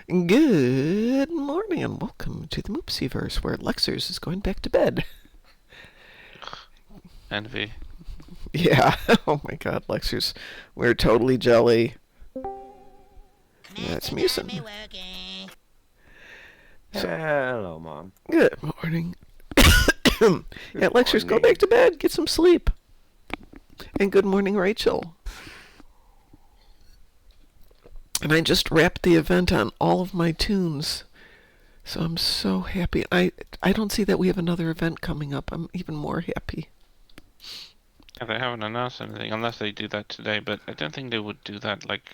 Good morning and welcome to the Moopsyverse, where Lexers is going back to bed. Envy. Yeah, oh my god, Lexers, we're totally jelly. That's Mewsin. So, Hello, Mom. good morning. Yeah, Good Lexers, go morning. back to bed, get some sleep. And good morning, Rachael. And I just wrapped the event on all of my tunes. So I'm so happy. I don't see that we have another event coming up. I'm even more happy. Yeah, they haven't announced anything unless they do that today, but I don't think they would do that like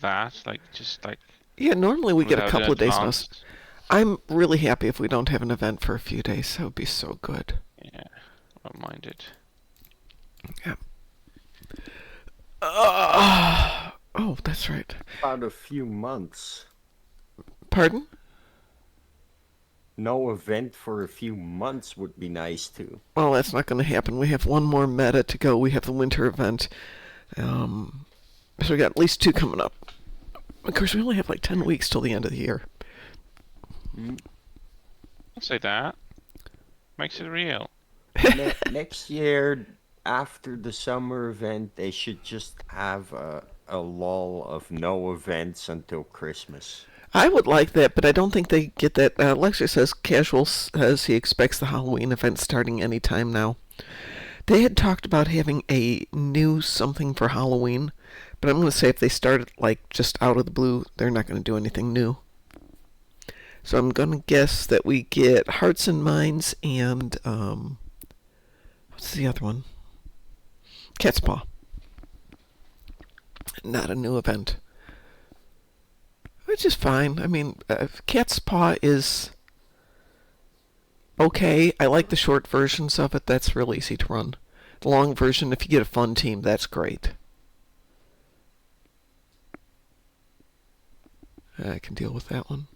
that, just like Yeah, normally we get a without couple an of days notice. advance. I'm really happy if we don't have an event for a few days. That would be so good. Yeah, I don't mind it. Yeah. Oh, that's right. About a few months. Pardon? No event for a few months would be nice too. Well, that's not going to happen. We have one more meta to go. We have the winter event. So we got at least 2 coming up. Of course, we only have like 10 weeks till the end of the year. Mm. Don't say that. Makes it real. Next year, after the summer event, they should just have a lull of no events until Christmas. I would like that, but I don't think they get that. Lexer says Casual says he expects the Halloween event starting any time now. They had talked about having a new something for Halloween, but I'm going to say if they start it like just out of the blue, they're not going to do anything new. So I'm going to guess that we get Hearts and Minds and what's the other one? Cat's Paw. Not a new event. Which is fine. I mean, Cat's Paw is okay. I like the short versions of it. That's real easy to run. The long version, if you get a fun team, that's great. I can deal with that one.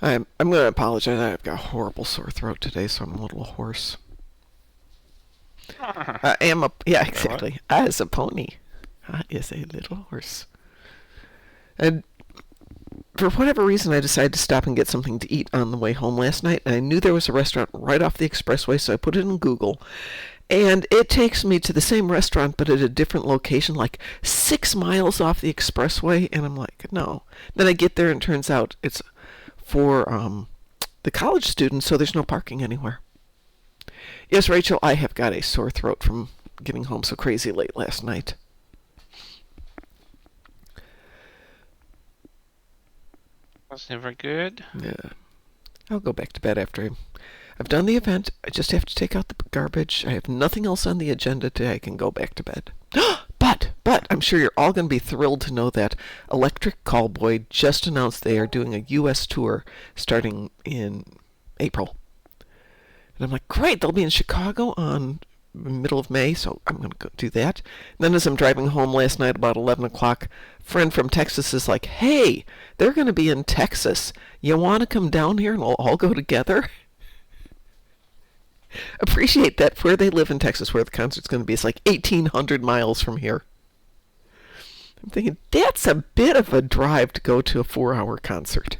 I'm going to apologize. I've got a horrible sore throat today, so I'm a little hoarse. I am a... Yeah, exactly. I is a pony. I is a little horse. And for whatever reason, I decided to stop and get something to eat on the way home last night, and I knew there was a restaurant right off the expressway, so I put it in Google, and it takes me to the same restaurant, but at a different location, like 6 miles off the expressway, and I'm like, no. Then I get there, and it turns out it's for the college students, so there's no parking anywhere. Yes, Rachael, I have got a sore throat from getting home so crazy late last night. That's never good. Yeah. I'll go back to bed after I've done the event. I just have to take out the garbage. I have nothing else on the agenda today. I can go back to bed. But I'm sure you're all going to be thrilled to know that Electric Callboy just announced they are doing a U.S. tour starting in April. And I'm like, great, they'll be in Chicago on middle of May, so I'm going to go do that. And then as I'm driving home last night about 11 o'clock, a friend from Texas is like, hey, they're going to be in Texas. You want to come down here and we'll all go together? Appreciate that. Where they live in Texas, where the concert's going to be, it's like 1,800 miles from here. I'm thinking, that's a bit of a drive to go to a 4-hour concert.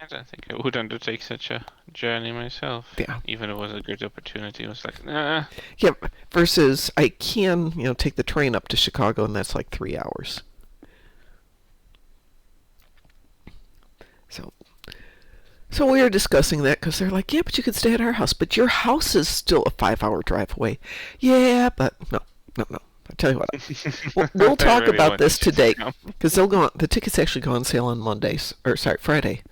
I don't think I would undertake such a journey myself. Yeah. Even if it was a good opportunity, it was like, nah. Yeah, versus I can, take the train up to Chicago, and that's like 3 hours. So we were discussing that because they're like, yeah, but you could stay at our house. But your house is still a 5-hour drive away. Yeah, but no. I tell you what, we'll talk really about want this you to today come. because the tickets actually go on sale on Friday.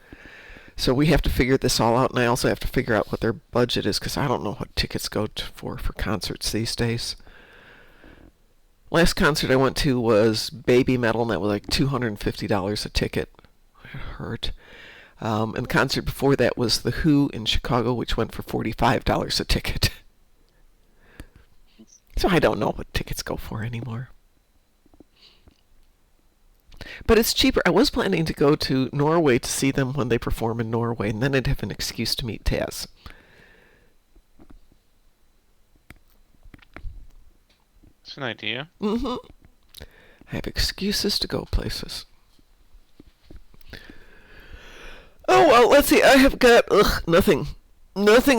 So we have to figure this all out, and I also have to figure out what their budget is because I don't know what tickets go for concerts these days. Last concert I went to was Baby Metal, and that was like $250 a ticket. It hurt. And the concert before that was The Who in Chicago, which went for $45 a ticket. So I don't know what tickets go for anymore. But it's cheaper. I was planning to go to Norway to see them when they perform in Norway, and then I'd have an excuse to meet Taz. It's an idea. Mm-hmm. I have excuses to go places. Oh, well, let's see. I have got nothing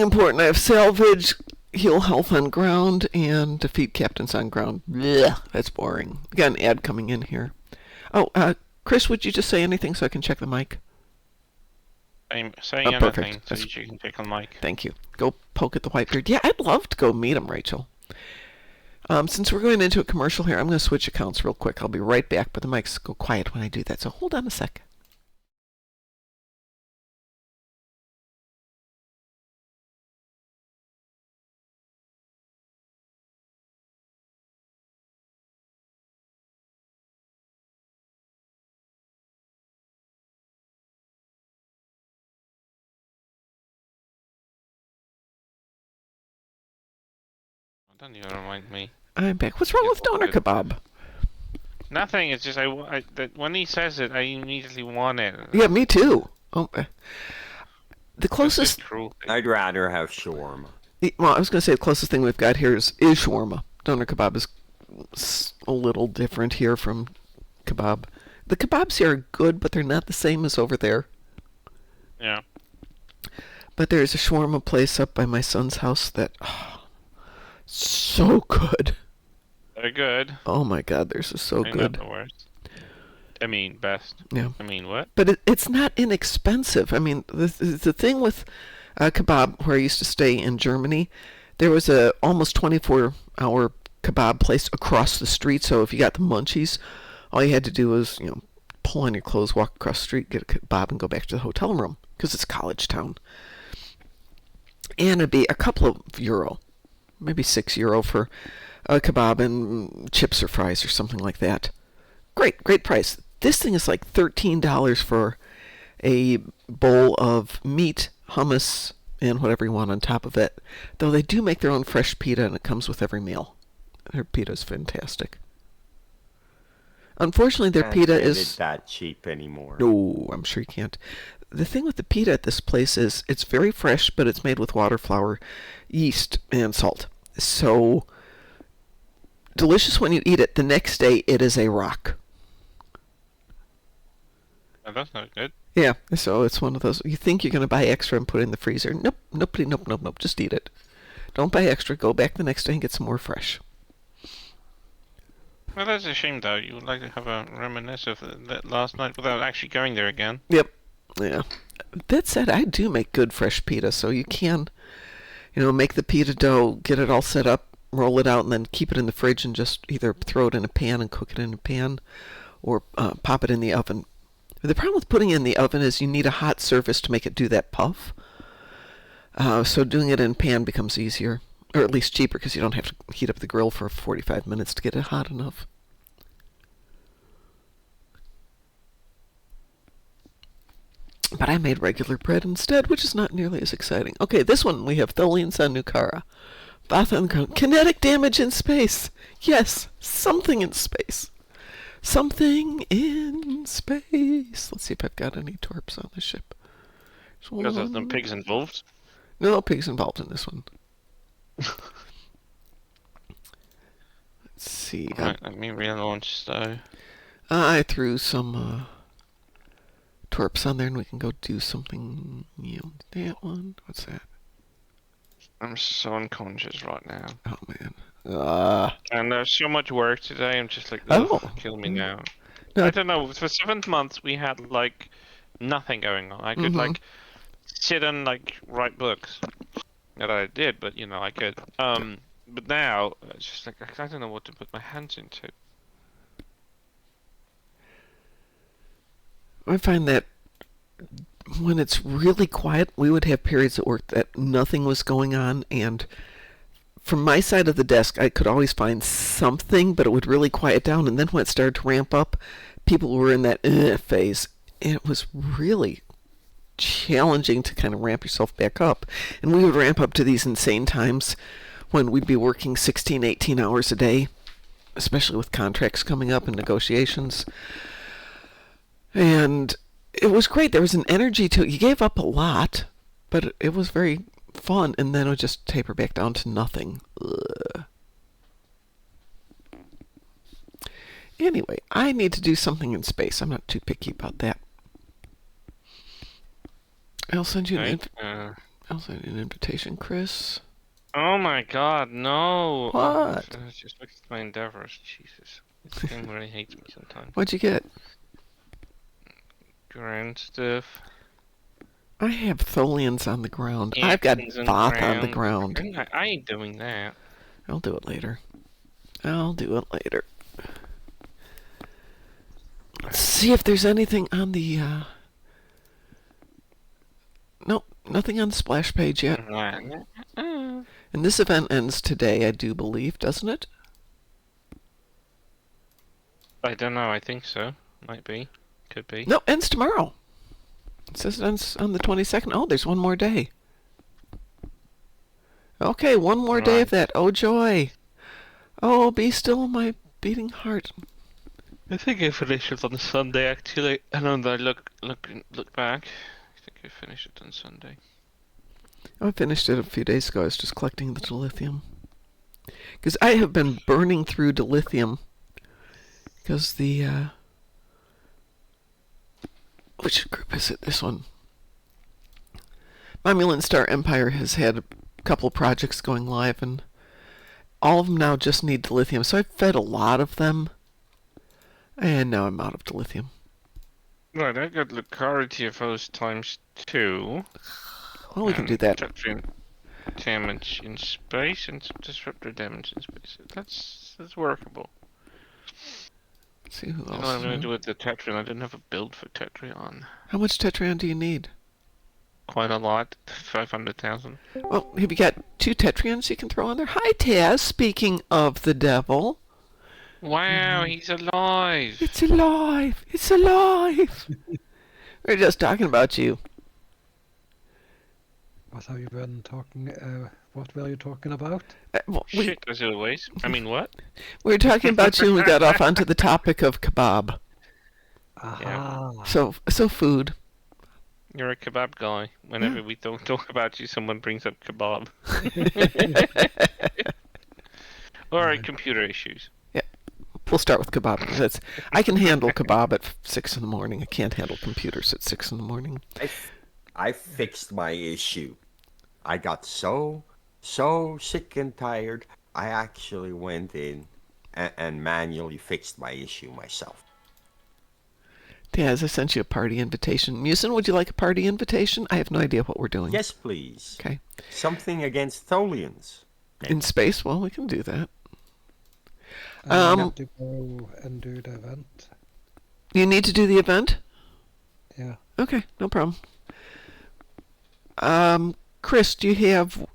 important. I have salvage, heal health on ground, and defeat captains on ground. Blech, that's boring. We got an ad coming in here. Oh, Kris, would you just say anything so I can check the mic? I'm saying perfect. anything so you can check on mic. Thank you. Go poke at the Whitebeard. Yeah, I'd love to go meet him, Rachael. Since we're going into a commercial here, I'm going to switch accounts real quick. I'll be right back, but the mics go quiet when I do that, so hold on a sec. Don't you remind me. I'm back. What's wrong with doner kebab? Nothing. It's just when he says it, I immediately want it. Yeah, me too. Oh, the closest. I'd rather have shawarma. Well, I was going to say the closest thing we've got here is shawarma. Doner kebab is a little different here from kebab. The kebabs here are good, but they're not the same as over there. Yeah. But there's a shawarma place up by my son's house that. So good. They're good. Oh my God, they're so good. Not the worst. I mean, best. Yeah. I mean, what? But it's not inexpensive. I mean, the thing with kebab, where I used to stay in Germany, there was a almost 24-hour kebab place across the street. So if you got the munchies, all you had to do was, pull on your clothes, walk across the street, get a kebab, and go back to the hotel room because it's college town. And it'd be a couple of euro. Maybe €6 for a kebab and chips or fries or something like that. Great price. This thing is like $13 for a bowl of meat, hummus, and whatever you want on top of it. Though they do make their own fresh pita, and it comes with every meal. Their pita is fantastic. Unfortunately, their pita is that cheap anymore. No, I'm sure you can't. The thing with the pita at this place is it's very fresh, but it's made with water, flour, yeast, and salt. So delicious when you eat it. The next day, it is a rock. Oh, that's not good. Yeah, so it's one of those. You think you're going to buy extra and put it in the freezer. Nope. Just eat it. Don't buy extra. Go back the next day and get some more fresh. Well, that's a shame, though. You would like to have a reminisce of that last night without actually going there again. Yep. Yeah. That said, I do make good fresh pita, so you can, make the pita dough, get it all set up, roll it out, and then keep it in the fridge and just either throw it in a pan and cook it in a pan or pop it in the oven. The problem with putting it in the oven is you need a hot surface to make it do that puff. So doing it in a pan becomes easier, or at least cheaper, because you don't have to heat up the grill for 45 minutes to get it hot enough. But I made regular bread instead, which is not nearly as exciting. Okay, this one we have Tholians on Nukara. Kinetic damage in space. Yes, something in space. Something in space. Let's see if I've got any torps on the ship. Because there's no pigs involved? No pigs involved in this one. Let's see. Right, let me relaunch though. I threw some torps on there and we can go do something new. That one. What's that? I'm so unconscious right now. Oh, man. And there's so much work today, I'm just like, kill me now. No. I don't know, for 7 months we had, like, nothing going on. I could, like, sit and, like, write books. That I did, but, I could. But now, it's just like, I don't know what to put my hands into. I find that when it's really quiet, we would have periods at work that nothing was going on, and from my side of the desk, I could always find something, but it would really quiet down, and then when it started to ramp up, people were in that phase, and it was really challenging to kind of ramp yourself back up. And we would ramp up to these insane times when we'd be working 16, 18 hours a day, especially with contracts coming up and negotiations. And it was great. There was an energy to it. You gave up a lot, but it was very fun, and then it would just taper back down to nothing. Ugh. Anyway, I need to do something in space. I'm not too picky about that. I'll send you I'll send you an invitation, Kris. Oh my God, no! What? I just looked at my endeavors. Jesus, this game really hates me sometimes. What'd you get? Ground stuff. I have Tholians on the ground. I've got Voth on the ground. I ain't doing that. I'll do it later. Let's see if there's anything on the, Nope, nothing on the splash page yet. And this event ends today, I do believe, doesn't it? I don't know, I think so. Might be. Could be. No, ends tomorrow. It says it ends on the 22nd. Oh, there's one more day. Okay, one more day of that. Oh, joy. Oh, be still my beating heart. I think I finished it on Sunday, actually. I don't know, look back. I think I finished it on Sunday. I finished it a few days ago. I was just collecting the dilithium. Because I have been burning through dilithium. Because the, which group is it? This one. Momulant Star Empire has had a couple projects going live, and all of them now just need dilithium. So I've fed a lot of them, and now I'm out of dilithium. Right, I got Lucarity of those times 2. Well, we can do that. Damage in space and some disruptor damage in space. That's workable. Let's see who I don't else. know what I'm going to do with the Tetrion. I didn't have a build for Tetrion. How much Tetrion do you need? Quite a lot. 500,000. Well, have you got 2 Tetrions you can throw on there? Hi, Taz. Speaking of the devil. Wow, he's alive! It's alive! It's alive! We're just talking about you. What have you been talking? What were you talking about? Shit, as always. I mean, what? We were talking about you and we got off onto the topic of kebab. Aha. So food. You're a kebab guy. Whenever we don't talk about you, someone brings up kebab. Or computer issues. Yeah, we'll start with kebab. I can handle kebab at 6 in the morning. I can't handle computers at 6 in the morning. I fixed my issue. I got so sick and tired, I actually went in and manually fixed my issue myself. Taz, I sent you a party invitation. Mewsin, would you like a party invitation? I have no idea what we're doing. Yes, please. Okay. Something against Tholians. In space? Well, we can do that. I have to go and do the event. You need to do the event? Yeah. Okay, no problem. Kris, do you have...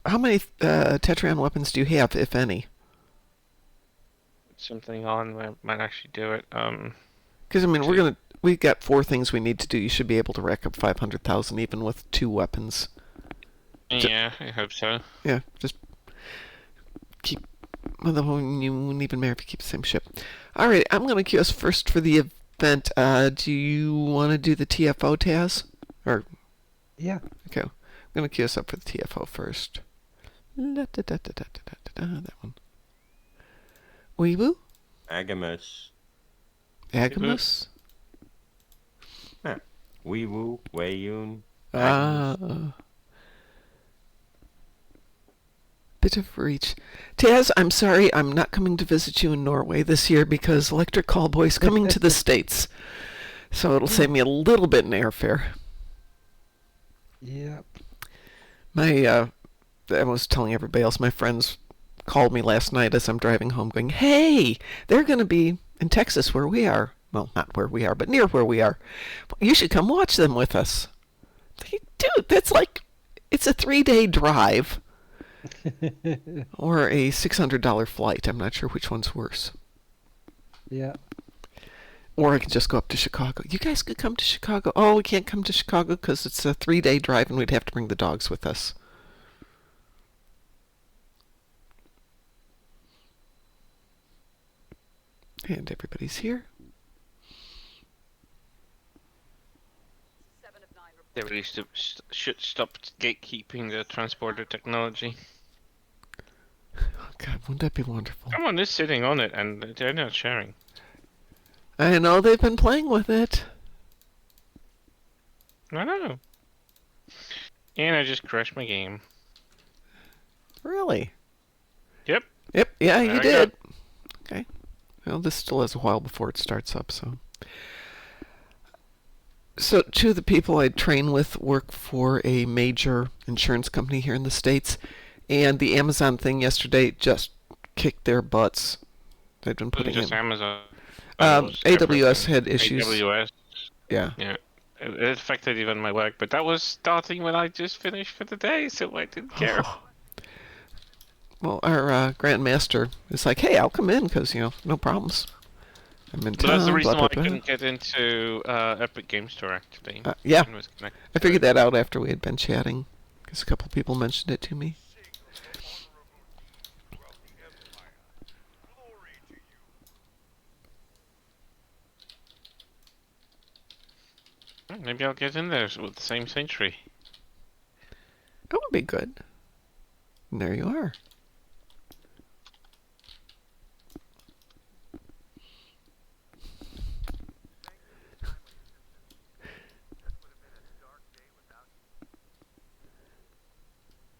How many Tetrion weapons do you have, if any? Something on where I might actually do it. Because, I mean, we got 4 things we need to do. You should be able to rack up 500,000 even with 2 weapons. Yeah, I hope so. Yeah, just keep... Well, you wouldn't even matter if you keep the same ship. Alright, I'm going to queue us first for the event. Do you want to do the TFO, Taz? Or... Yeah. Okay, I'm going to queue us up for the TFO first. That one. Weebu? Agamus. Agamus? Yeah. Weewoo, Wayun. Bit of reach. Taz, I'm sorry, I'm not coming to visit you in Norway this year because Electric Callboy's coming to the States. So it'll save me a little bit in airfare. Yep. I was telling everybody else, my friends called me last night as I'm driving home going, hey, they're going to be in Texas where we are. Well, not where we are, but near where we are. You should come watch them with us. Dude, that's like, it's a 3-day drive. Or a $600 flight. I'm not sure which one's worse. Yeah. Or I could just go up to Chicago. You guys could come to Chicago. Oh, we can't come to Chicago because it's a 3-day drive and we'd have to bring the dogs with us. And everybody's here. They really should stop gatekeeping the transporter technology. Oh, God, wouldn't that be wonderful? Someone is sitting on it and they're not sharing. I know they've been playing with it. I know. And I just crashed my game. Really? Yep. Yep. Yeah, There you I did. go. Okay. Well, this still has a while before it starts up, so. So, two of the people I train with work for a major insurance company here in the States, and the Amazon thing yesterday just kicked their butts. They've been It wasn't putting just in. Amazon. It was AWS everything. had issues. AWS. Yeah. Yeah. It affected even my work, but that was starting when I just finished for the day, so I didn't care. Well, our Grandmaster is like, hey, I'll come in because, no problems. I'm in But that's the town, blah, reason blah, why I blah. couldn't get into Epic Game Store, actually. Yeah, Mine was connected I to figured it. that out after we had been chatting because a couple people mentioned it to me. Maybe I'll get in there with the same century. That would be good. And there you are.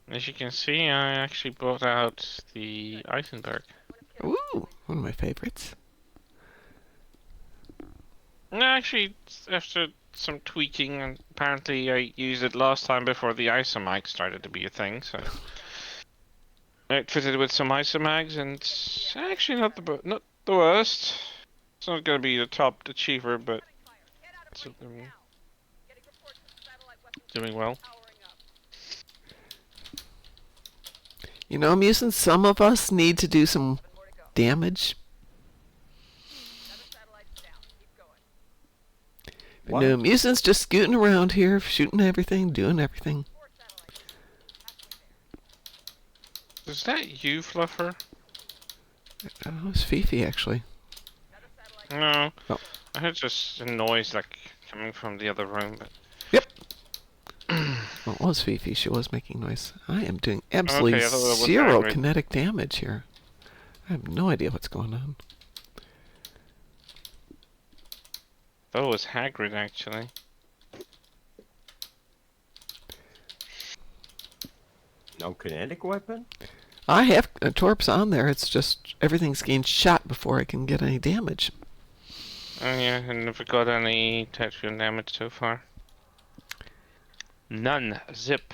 As you can see, I actually brought out the Eisenberg. Ooh, one of my favorites. No, actually, after some tweaking, and apparently I used it last time before the ISOMAG started to be a thing, so I fitted it with some ISOMAGs, and it's actually not the worst. It's not gonna be the top achiever, but it's doing well. Mewsin, some of us need to do some damage. What? No, Mewsin's just scooting around here, shooting everything, doing everything. Is that you, Fluffer? Oh, it's Fifi, actually. No. Oh. I heard just a noise like coming from the other room, but Yep. Well, it was Fifi. She was making noise. I am doing absolutely okay, I thought that was zero Hagrid. kinetic damage here. I have no idea what's going on. That was Hagrid, actually. No kinetic weapon? I have torps on there. It's just everything's getting shot before I can get any damage. Oh yeah, and have we got any touchdown damage so far? None. Zip.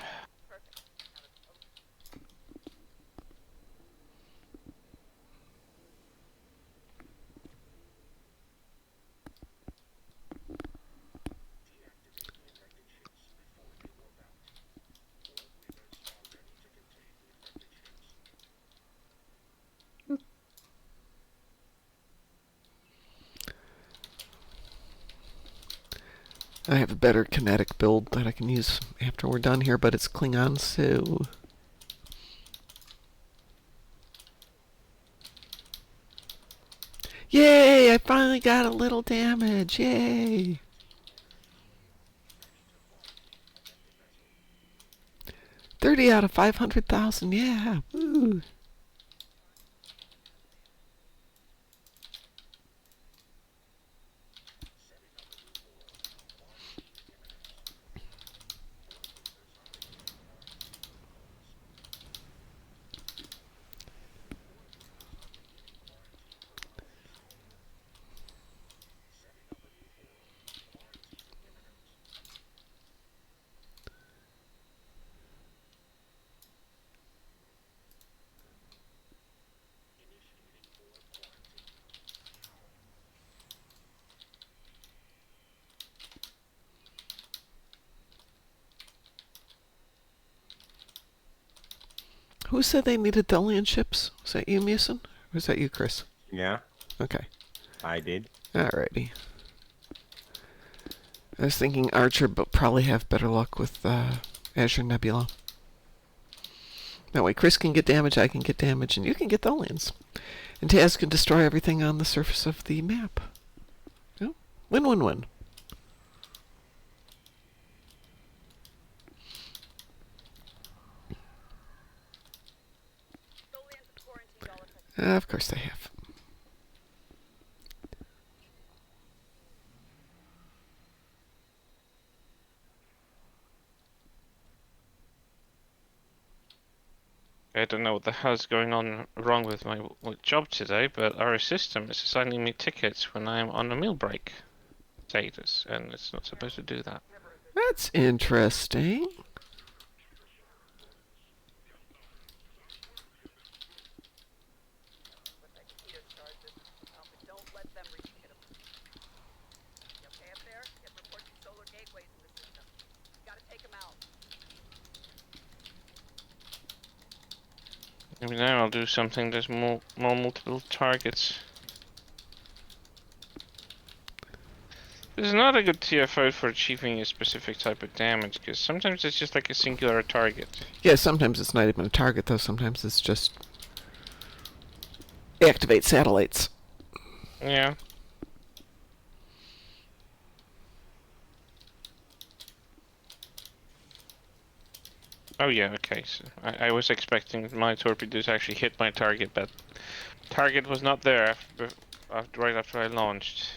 I have a better kinetic build that I can use after we're done here, but it's Klingon, so... Yay! I finally got a little damage! Yay! $30 out of 500,000, yeah! Woo! Who said they needed Delian ships? Was that you, Mewsin? Or was that you, Kris? Yeah, Okay. I did. Alrighty. I was thinking Archer, but probably have better luck with Azure Nebula. That way Kris can get damage, I can get damage, and you can get Delians. And Taz can destroy everything on the surface of the map. Yeah. Win-win-win. Of course they have. don't know what the hell's going on wrong with my job today, but our system is assigning me tickets when I'm on a meal break status, and it's not supposed to do that. That's interesting. Maybe now I'll do something there's more multiple targets. This is not a good TFO for achieving a specific type of damage, because sometimes it's just like a singular target. Yeah, sometimes it's not even a target, though. Sometimes it's just activate satellites. Yeah. Oh yeah, okay, so I was expecting my torpedoes to actually hit my target, but target was not there right after I launched.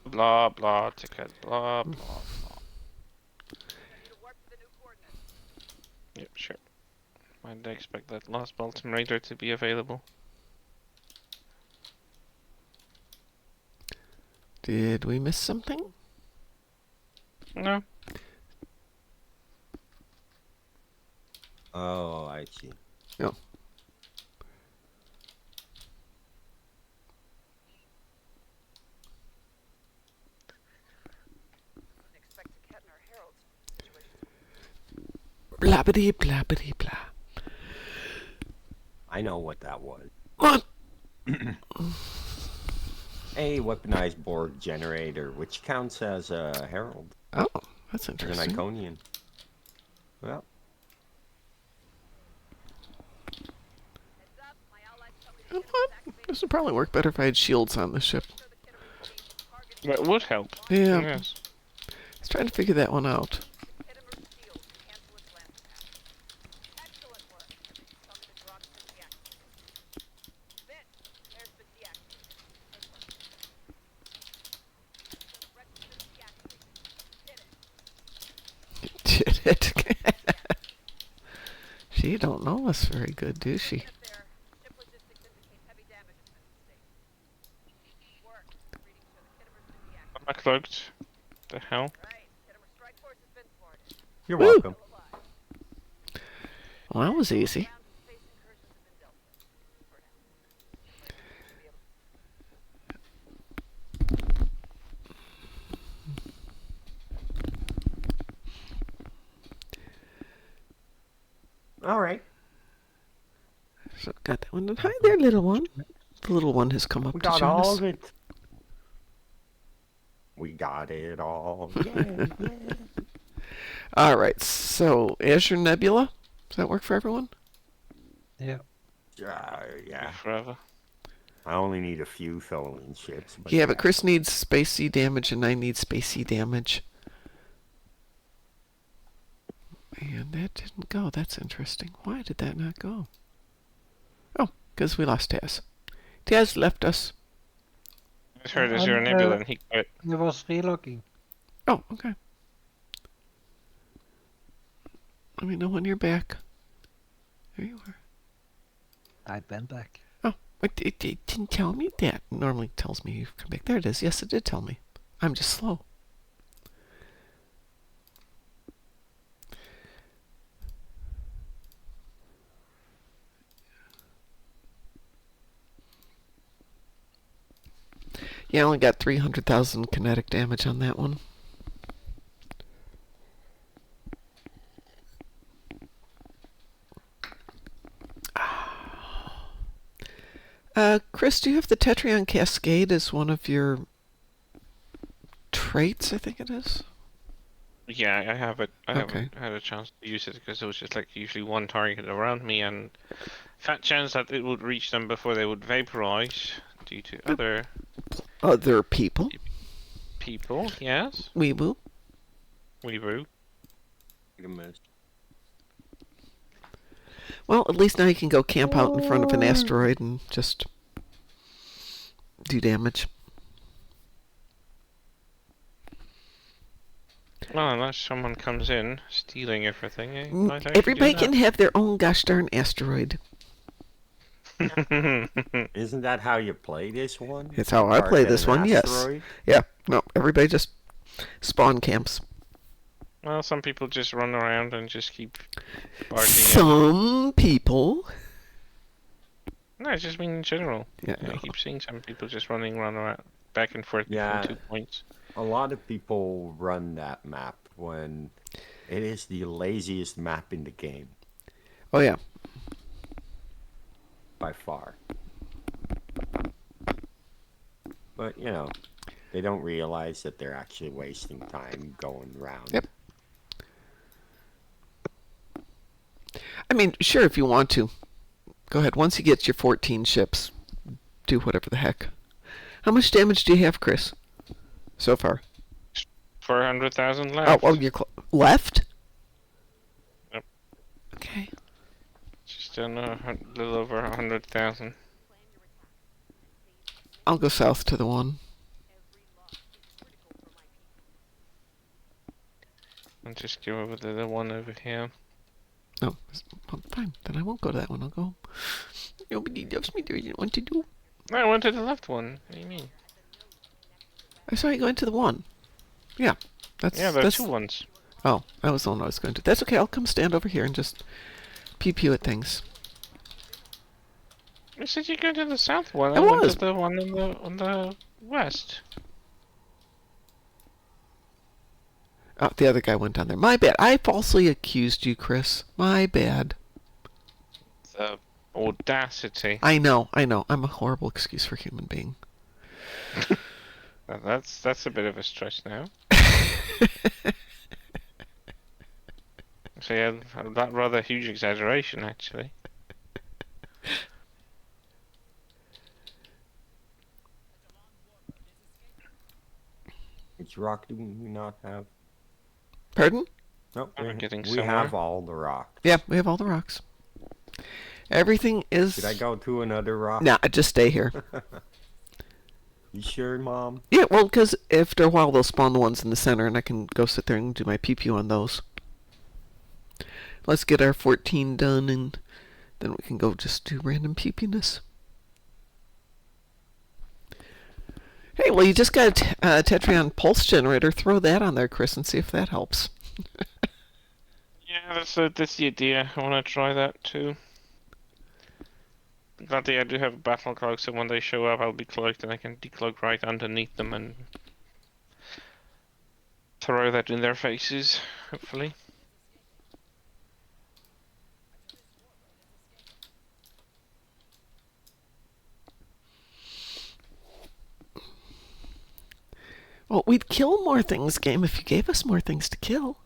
Blah blah ticket, blah blah blah. Yep, sure. Why did I expect that last Baltimore Raider to be available? Did we miss something? No. Oh, I see. No. Blabbity blabbity blah. I know what that was. What? A weaponized Borg generator, which counts as a herald. Oh, that's As an interesting. Iconian. Well, You know what? This would probably work better if I had shields on the ship. That would help. Yeah. Yes. I was trying to figure that one out. Did it? She don't know us very good, do she? Am I cloaked? The hell? you're Woo! welcome. Well, that was easy. All right. So got that one. And hi there, little one. The little one has come up We to got join all us. of it. We got it all. Yeah, yeah. All right. So Azure Nebula. Does that work for everyone? Yeah. Yeah. Forever. I only need a few Tholian ships. Yeah, but Kris needs spacey damage, and I need spacey damage. And that didn't go. That's interesting. Why did that not go? Oh, because we lost Taz. Taz left us. I heard Azure Nebula and he quit. I was relogging. Oh, okay. Let me know when you're back. There you are. I've been back. Oh, it didn't tell me that. It normally tells me you've come back. There it is. Yes, it did tell me. I'm just slow. Yeah, I only got 300,000 kinetic damage on that one. Kris, do you have the Tetrion Cascade as one of your traits, I think it is? Yeah, I have it. I Okay. haven't had a chance to use it because it was just like usually one target around me and fat chance that it would reach them before they would vaporize due to Other people. people. Yes. Weeboo. Weeboo. Well, at least now you can go camp out in front of an asteroid and just do damage. Well, unless someone comes in stealing everything, eh? Everybody can have their own gosh darn asteroid. Isn't that how you play this one? It's how I play this one, yes. Asteroid? Yeah, no, everybody just spawn camps. Well, some people just run around and just keep barging Some people. in. No, I just mean in general. Yeah, I no. keep seeing some people just running around back and forth Yeah. between 2 points. A lot of people run that map when it is the laziest map in the game Oh, yeah. by far. But, you know, they don't realize that they're actually wasting time going around. Yep. I mean, sure, if you want to. Go ahead. Once you get your 14 ships, do whatever the heck. How much damage do you have, Kris? So far? 400,000 left. Oh, you're left? Yep. Okay. Just a little over 100,000. I'll go south to the one. I'll just go over to the one over here. No, well, fine. Then I won't go to that one. I'll go home. Nobody loves me. There isn't one to do. No, I went to the left one. What do you mean? I saw you going to the one. Yeah. That's Yeah, there are two ones. Oh, that was the one I was going to. That's okay. I'll come stand over here and just pew-pew at things. You said you go to the south one. I went was. to the one on the west. Oh, the other guy went down there. My bad. I falsely accused you, Kris. My bad. The audacity. I know. I'm a horrible excuse for a human being. That's a bit of a stretch now. So yeah, that rather huge exaggeration actually. Which rock do we not have? Pardon? Nope, I'm getting we somewhere. have all the rocks. Yeah, we have all the rocks. Everything is... Should I go to another rock? Nah, just stay here. You sure, Mom? Yeah, well, because after a while they'll spawn the ones in the center and I can go sit there and do my pew-pew on those. Let's get our 14 done and then we can go just do random pew-pewness. Hey, well, you just got a Tetrion pulse generator. Throw that on there, Kris, and see if that helps. Yeah, that's the idea. I want to try that too. Gladly, I do have a battle cloak, so when they show up, I'll be cloaked and I can decloak right underneath them and throw that in their faces, hopefully. Well, we'd kill more things, game, if you gave us more things to kill.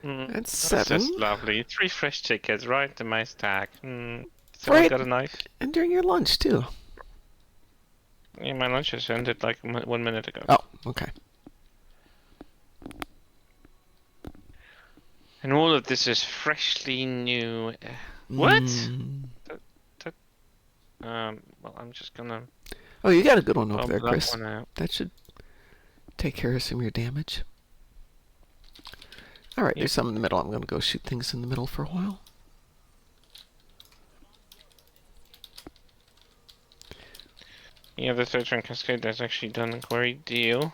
That's 7. That's lovely. 3 fresh tickets, right to my stack. Someone Right. got a knife? And during your lunch, too. Yeah, my lunch just ended like 1 minute ago. Oh, okay. I And all of this is freshly new. What? Well, I'm just gonna Oh, you got a good one over bump there, that Kris. one out. That should take care of some of your damage. Alright, Yep. there's some in the middle. I'm going to go shoot things in the middle for a while. Yeah, the third turn cascade has actually done a great deal.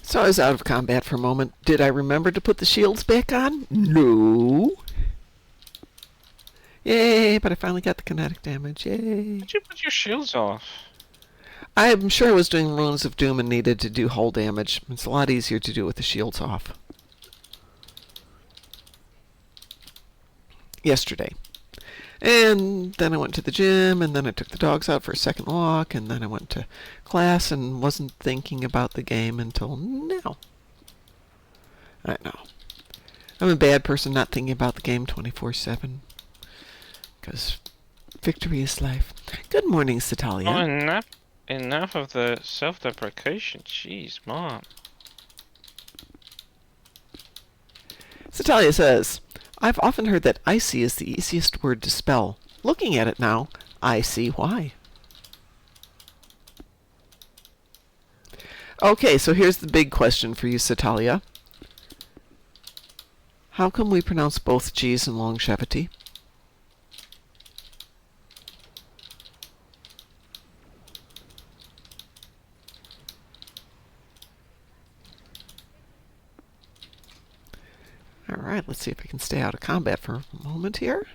So I was out of combat for a moment. Did I remember to put the shields back on? No. Yay, but I finally got the kinetic damage. Yay. Did you put your shields off? I'm sure I was doing Runes of Doom and needed to do hull damage. It's a lot easier to do it with the shields off. Yesterday. And then I went to the gym, and then I took the dogs out for a second walk, and then I went to class and wasn't thinking about the game until now. I know. I'm a bad person not thinking about the game 24/7. Because victory is life. Good morning, Setalia. Oh, enough of the self-deprecation. Jeez, Mom. Setalia says, I've often heard that icy is the easiest word to spell. Looking at it now, I see why. Okay, so here's the big question for you, Setalia. How come we pronounce both G's in longevity? Alright, let's see if I can stay out of combat for a moment here.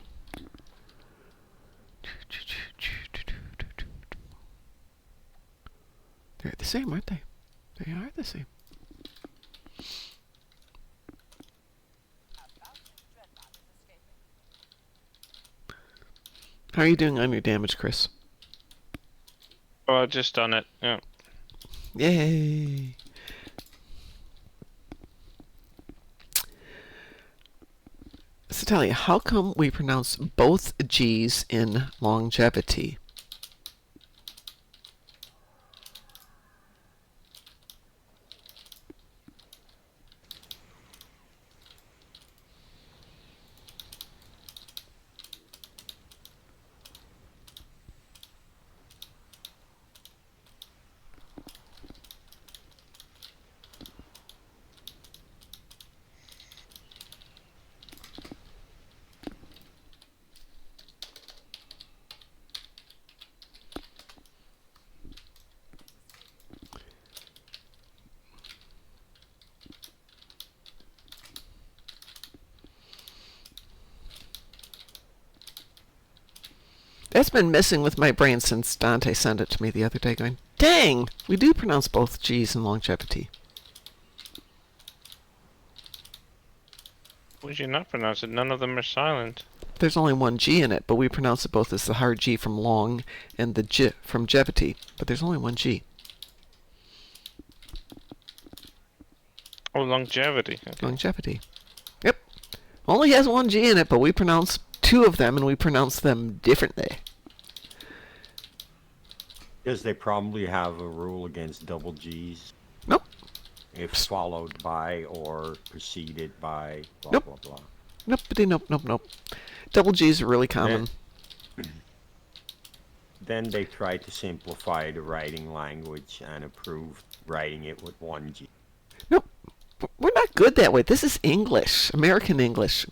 They're the same, aren't they? They are the same. How are you doing on your damage, Kris? Oh, I just done it. Yeah. Yay! Setalia, how come we pronounce both G's in longevity? That's been missing with my brain since Dante sent it to me the other day going, dang, we do pronounce both G's in longevity. Would you not pronounce it? None of them are silent. There's only one G in it, but we pronounce it both as the hard G from long and the J from jevity. But there's only one G. Oh, longevity. Okay. Longevity. Yep. Only has one G in it, but we pronounce two of them, and we pronounce them differently. Because they probably have a rule against double G's. Nope. If followed by or preceded by blah, Nope. blah, blah. Nope. Double G's are really common. Then they try to simplify the writing language and approve writing it with one G. Nope. We're not good that way. This is English, American English.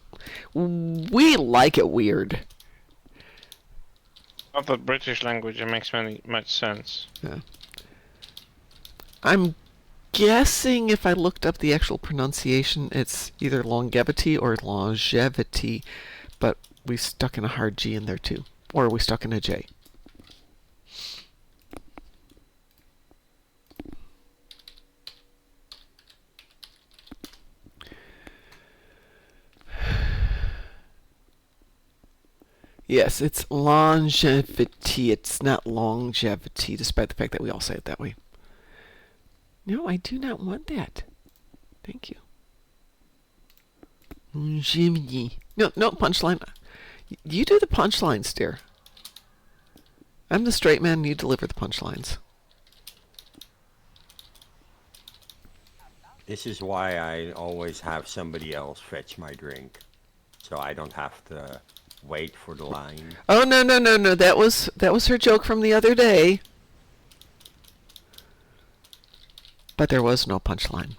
We like it weird. Not the British language, it makes much sense. Yeah. I'm guessing if I looked up the actual pronunciation, it's either longevity or longevity, but we stuck in a hard G in there too. Or we stuck in a J. Yes, it's longevity. It's not longevity, despite the fact that we all say it that way. No, I do not want that. Thank you. Longevity. No, punchline. You do the punchlines, dear. I'm the straight man, you deliver the punchlines. This is why I always have somebody else fetch my drink, so I don't have to wait for the line. Oh, no. That was her joke from the other day. But there was no punchline.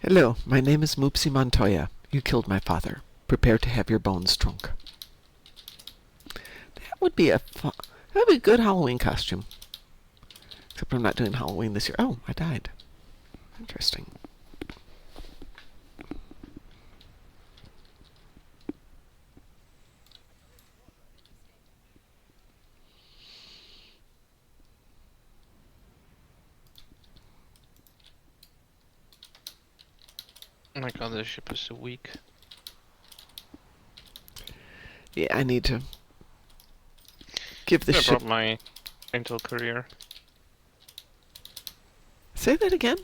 Hello, my name is Moopsy Montoya. You killed my father. Prepare to have your bones drunk. That would be a good Halloween costume. Except I'm not doing Halloween this year. Oh, I died. Interesting. Oh my god, this ship is so weak. Yeah, I need to give this I ship... brought my Intel Courier. Say that again?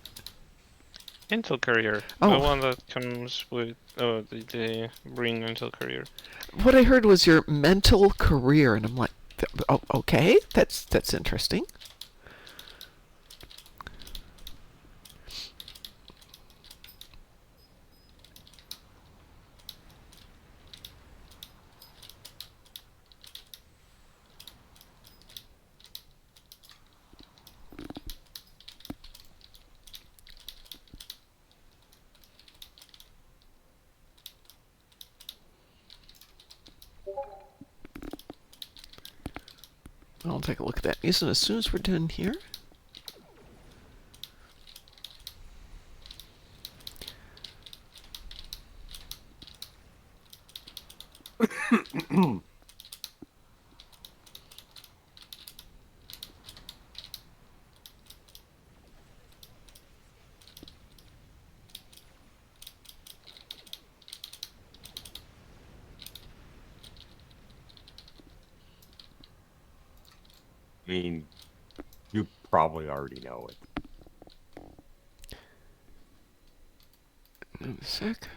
Intel Courier. Oh. The one that comes with... Oh, the Ring Intel Courier. What I heard was your mental career, and I'm like, oh, okay, that's interesting. I'll take a look at that. Mewsin, as soon as we're done here. I mean, you probably already know it. In a sec.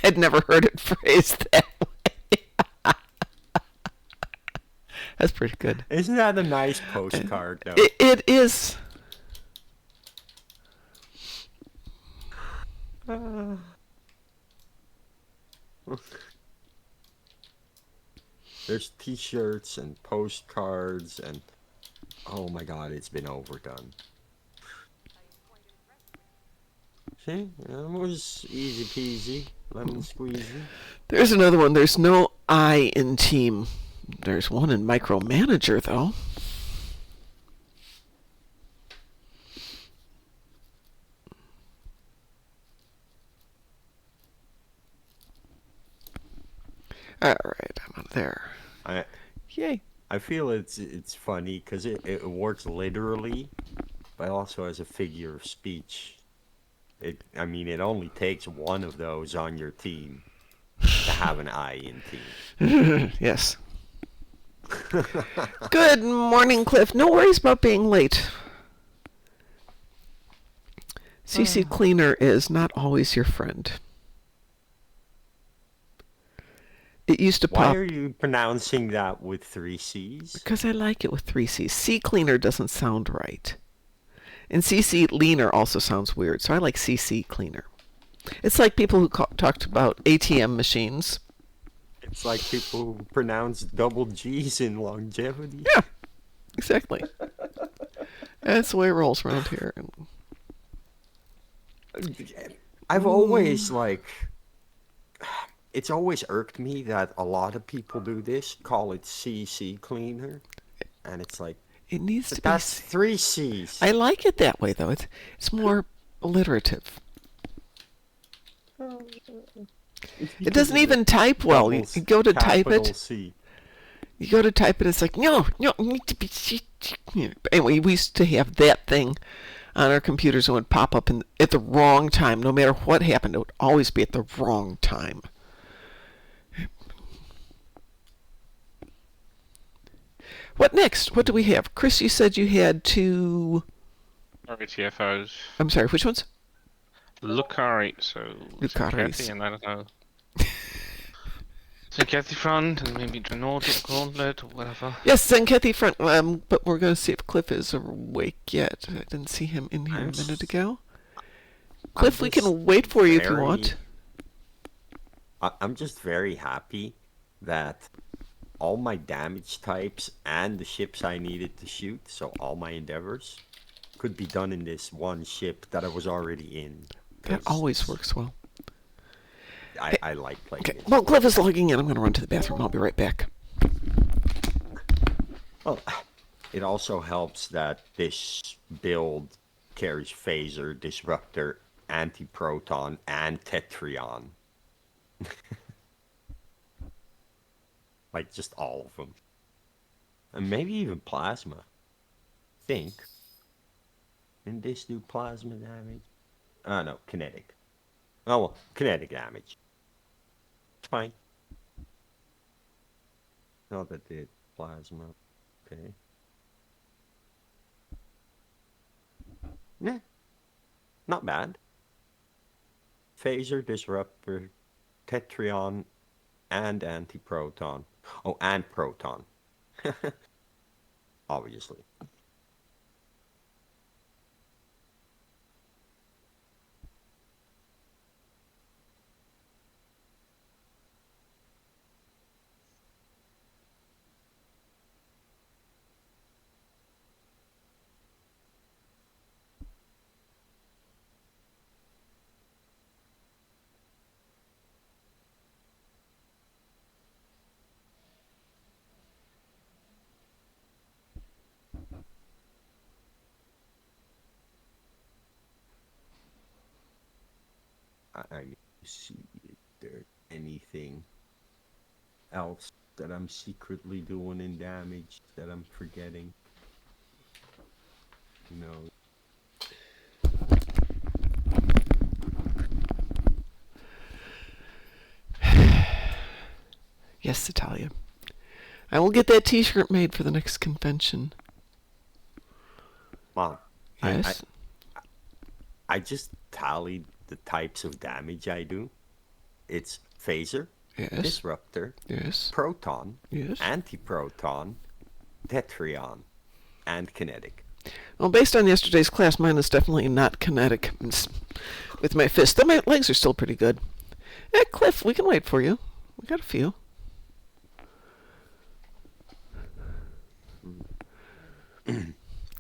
I'd never heard it phrased that way. That's pretty good. Isn't that a nice postcard, though? It is. There's t-shirts and postcards and... Oh my god, it's been overdone. See? It was easy peasy, lemon squeezy. There's another one. There's no I in team. There's one in micromanager, though. All right, I'm out there. Yay. I feel it's funny because it works literally, but also as a figure of speech. I mean, it only takes one of those on your team to have an I in team. Yes. Good morning, Cliff. No worries about being late. CC Cleaner is not always your friend. It used to pop... Why are you pronouncing that with 3 C's? Because I like it with 3 C's. C Cleaner doesn't sound right. And CC leaner also sounds weird, so I like CC cleaner. It's like people who talked about ATM machines. It's like people who pronounce double G's in longevity. Yeah, exactly. That's the way it rolls around here. I've always it's always irked me that a lot of people do this, call it CC cleaner, and it's like It needs to be. that's 3 C's. I like it that way though. It's more alliterative. It doesn't even type well. You go to type it. C. You go to type it. It's like no, it need to be. Anyway, we used to have that thing on our computers and would pop up at the wrong time. No matter what happened, it would always be at the wrong time. What next? What do we have? Kris, you said you had two... TFOs. I'm sorry, which ones? Lucari, so Lucaris. and I don't know. Zenkethy Front, and maybe Drenautic Gauntlet, or whatever. Yes, Zenkethy Front, but we're going to see if Cliff is awake yet. I didn't see him in here a minute ago. Cliff, we can wait for you if you want. I'm just very happy that all my damage types and the ships I needed to shoot, so all my endeavors, could be done in this one ship that I was already in. That always works well. I like playing Okay, it. well, Cliff is logging in. I'm going to run to the bathroom. I'll be right back. Well, it also helps that this build carries Phaser, Disruptor, Anti-Proton, and Tetrion. Like, just all of them. And maybe even Plasma. I think. Didn't this do Plasma damage? No, Kinetic. Oh, well, Kinetic damage. It's fine. No, that did Plasma. Okay. Yeah. Not bad. Phaser, Disruptor, Tetrion, and Anti-Proton. Oh, and Proton. Obviously. I need to see if there's anything else that I'm secretly doing in damage that I'm forgetting. No. Yes, Setalia. I will get that t-shirt made for the next convention. Mom. Yes? I just tallied the types of damage I do. It's Phaser, Yes. Disruptor, Yes. Proton, Yes. Anti-Proton, Tetrion, and Kinetic. Well, based on yesterday's class, mine is definitely not kinetic with my fist. Though my legs are still pretty good. Cliff, we can wait for you. We got a few.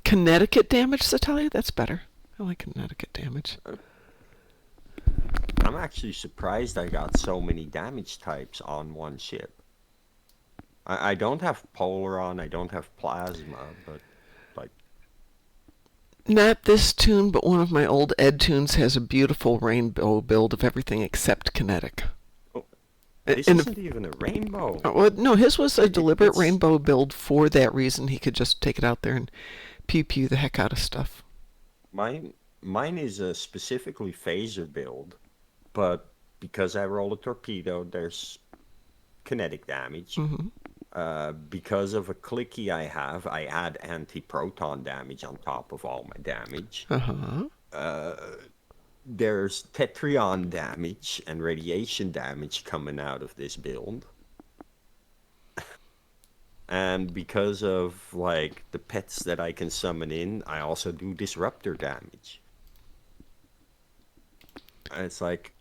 Connecticut damage, Setalia? That's better. I like Connecticut damage. I'm actually surprised I got so many damage types on one ship. I don't have Polar on, I don't have Plasma, but like... Not this tune, but one of my old Ed tunes has a beautiful rainbow build of everything except kinetic. Oh, this isn't even a rainbow. Well, no, his was a deliberate it's... rainbow build for that reason. He could just take it out there and pew-pew the heck out of stuff. Mine is a specifically Phaser build, but because I roll a torpedo, there's kinetic damage. Mm-hmm. Because of a clicky I have, I add anti-proton damage on top of all my damage. There's Tetrion damage and radiation damage coming out of this build. And because of like the pets that I can summon in, I also do disruptor damage. And it's like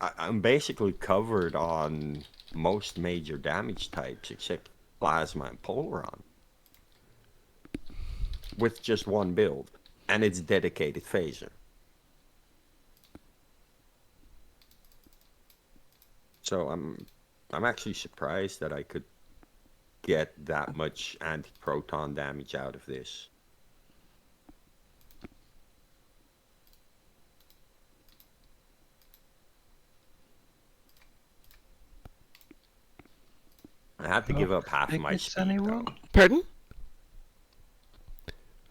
I'm basically covered on most major damage types except plasma and polaron with just one build, and it's dedicated phaser. So I'm actually surprised that I could get that much anti-proton damage out of this. I had to give up half of my Biggest speed, anyone? though. Pardon?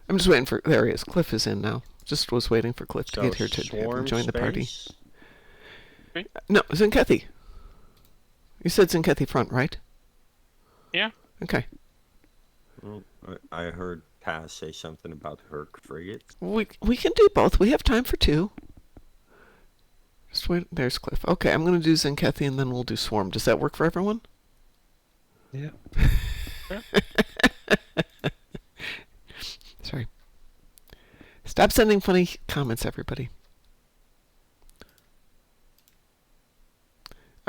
I'm just waiting for... There he is. Cliff is in now. Just was waiting for Cliff to So get here to have him swarm join the party. space? No, Zinkethi. You said Zinkethi front, right? Yeah. Okay. Well, I heard Taz say something about her frigate. We can do both. We have time for two. Just wait. There's Cliff. Okay, I'm going to do Zinkethi and then we'll do Swarm. Does that work for everyone? Yeah. Sorry. Stop sending funny comments, everybody.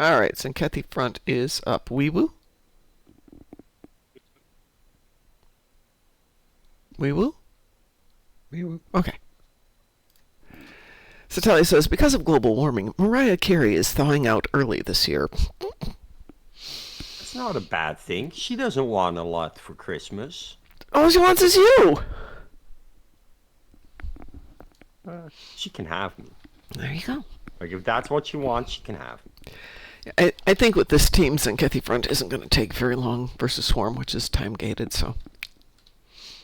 Alright, Zinkethi front is up. Wee-woo? Wee-woo? Okay. Setalia says, because of global warming, Mariah Carey is thawing out early this year. It's not a bad thing. She doesn't want a lot for Christmas. All she wants is you! She can have me. There you go. Like, if that's what she wants, she can have me. I think with this team, Zinkethi front isn't going to take very long versus Swarm, which is time-gated, so...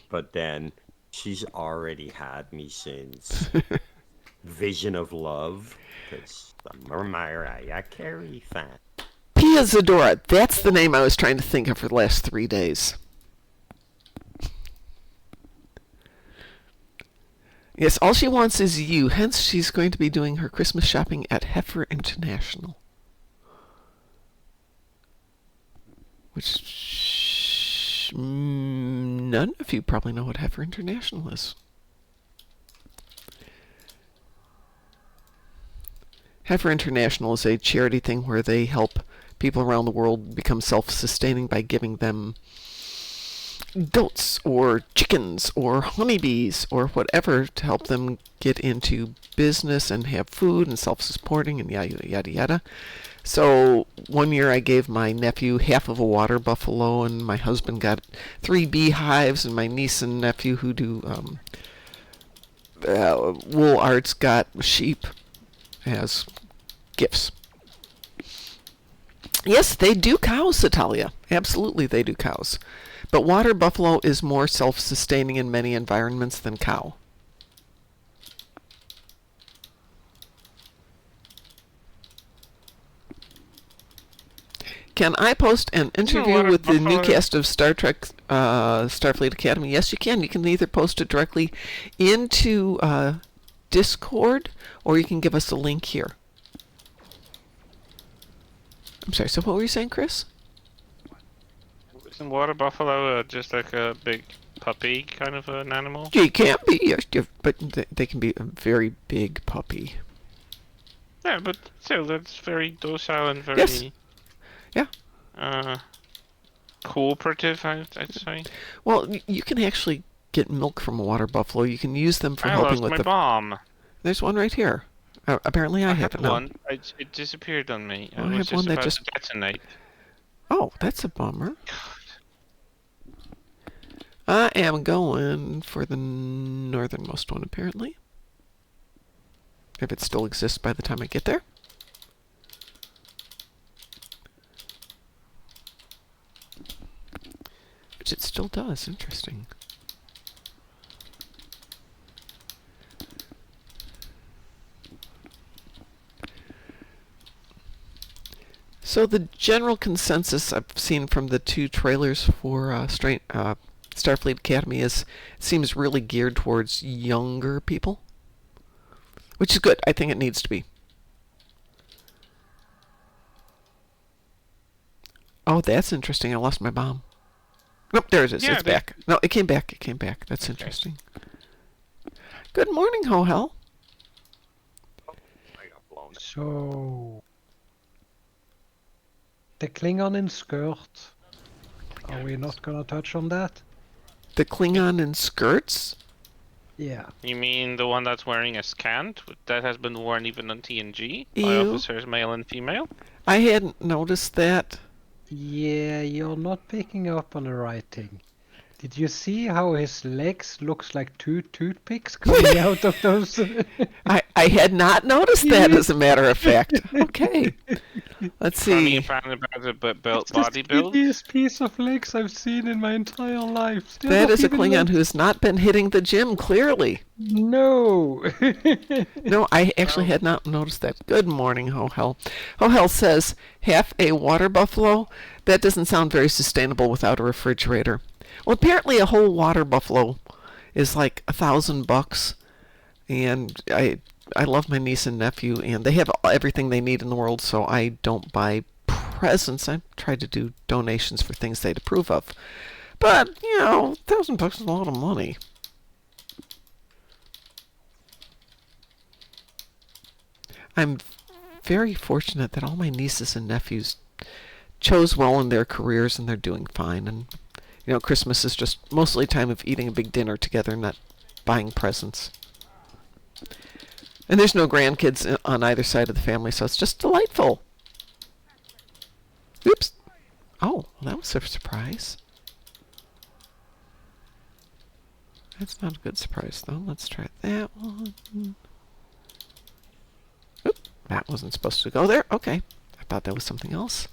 But then, she's already had me since Vision of Love, because I'm a Mariah Carey fan. Pia Zadora, that's the name I was trying to think of for the last 3 days. Yes, all she wants is you, hence she's going to be doing her Christmas shopping at Heifer International. Which none of you probably know what Heifer International is. Heifer International is a charity thing where they help people around the world become self-sustaining by giving them goats or chickens or honeybees or whatever to help them get into business and have food and self-supporting and yada yada yada. So one year I gave my nephew half of a water buffalo, and my husband got 3 beehives, and my niece and nephew who do wool arts got sheep as gifts. Yes, they do cows, Setalia. Absolutely, they do cows. But water buffalo is more self-sustaining in many environments than cow. Can I post an interview with the new cast of Star Trek Starfleet Academy? Yes, you can. You can either post it directly into Discord, or you can give us a link here. I'm sorry, so what were you saying, Kris? Isn't water buffalo just like a big puppy kind of an animal? You can't be, yes, but they can be a very big puppy. Yeah, but still, that's very docile and very... Yes. Yeah. Cooperative, I'd say. Well, you can actually get milk from a water buffalo. You can use them for helping with my bomb. There's one right here. Apparently I have it now. One. It disappeared on me. Well, I have one that just detonate. Oh, that's a bummer. I am going for the northernmost one, apparently. If it still exists by the time I get there. Which it still does. Interesting. So the general consensus I've seen from the 2 trailers for Starfleet Academy seems really geared towards younger people, which is good. I think it needs to be. Oh, that's interesting. I lost my bomb. Nope, there it is. Yeah, It's back. No, it came back. It came back. That's interesting. Good morning, Ho-Hell. I got blown. So, the Klingon in skirt. Are we not gonna touch on that? The Klingon in skirts? Yeah. You mean the one that's wearing a scant that has been worn even on TNG by Ew. officers, male and female? I hadn't noticed that. Yeah, you're not picking up on the right thing. Did you see how his legs looks like two toothpicks coming out of those? I had not noticed that, as a matter of fact. Okay. Let's Funny see. fact about the built It's the body build. skinniest piece of legs I've seen in my entire life. They're That not is a even Klingon legs. who has not been hitting the gym, clearly. No. No, I actually had not noticed that. Good morning, Ho-Hell. Ho-Hell says, half a water buffalo? That doesn't sound very sustainable without a refrigerator. Well, apparently a whole water buffalo is like $1,000, and I love my niece and nephew, and they have everything they need in the world, so I don't buy presents. I try to do donations for things they'd approve of. But, you know, $1,000 is a lot of money. I'm very fortunate that all my nieces and nephews chose well in their careers, and they're doing fine. And, you know, Christmas is just mostly time of eating a big dinner together, not buying presents. And there's no grandkids on either side of the family, so it's just delightful. Oops. Oh, that was a surprise. That's not a good surprise, though. Let's try that one. Oop, that wasn't supposed to go there. Okay. I thought that was something else.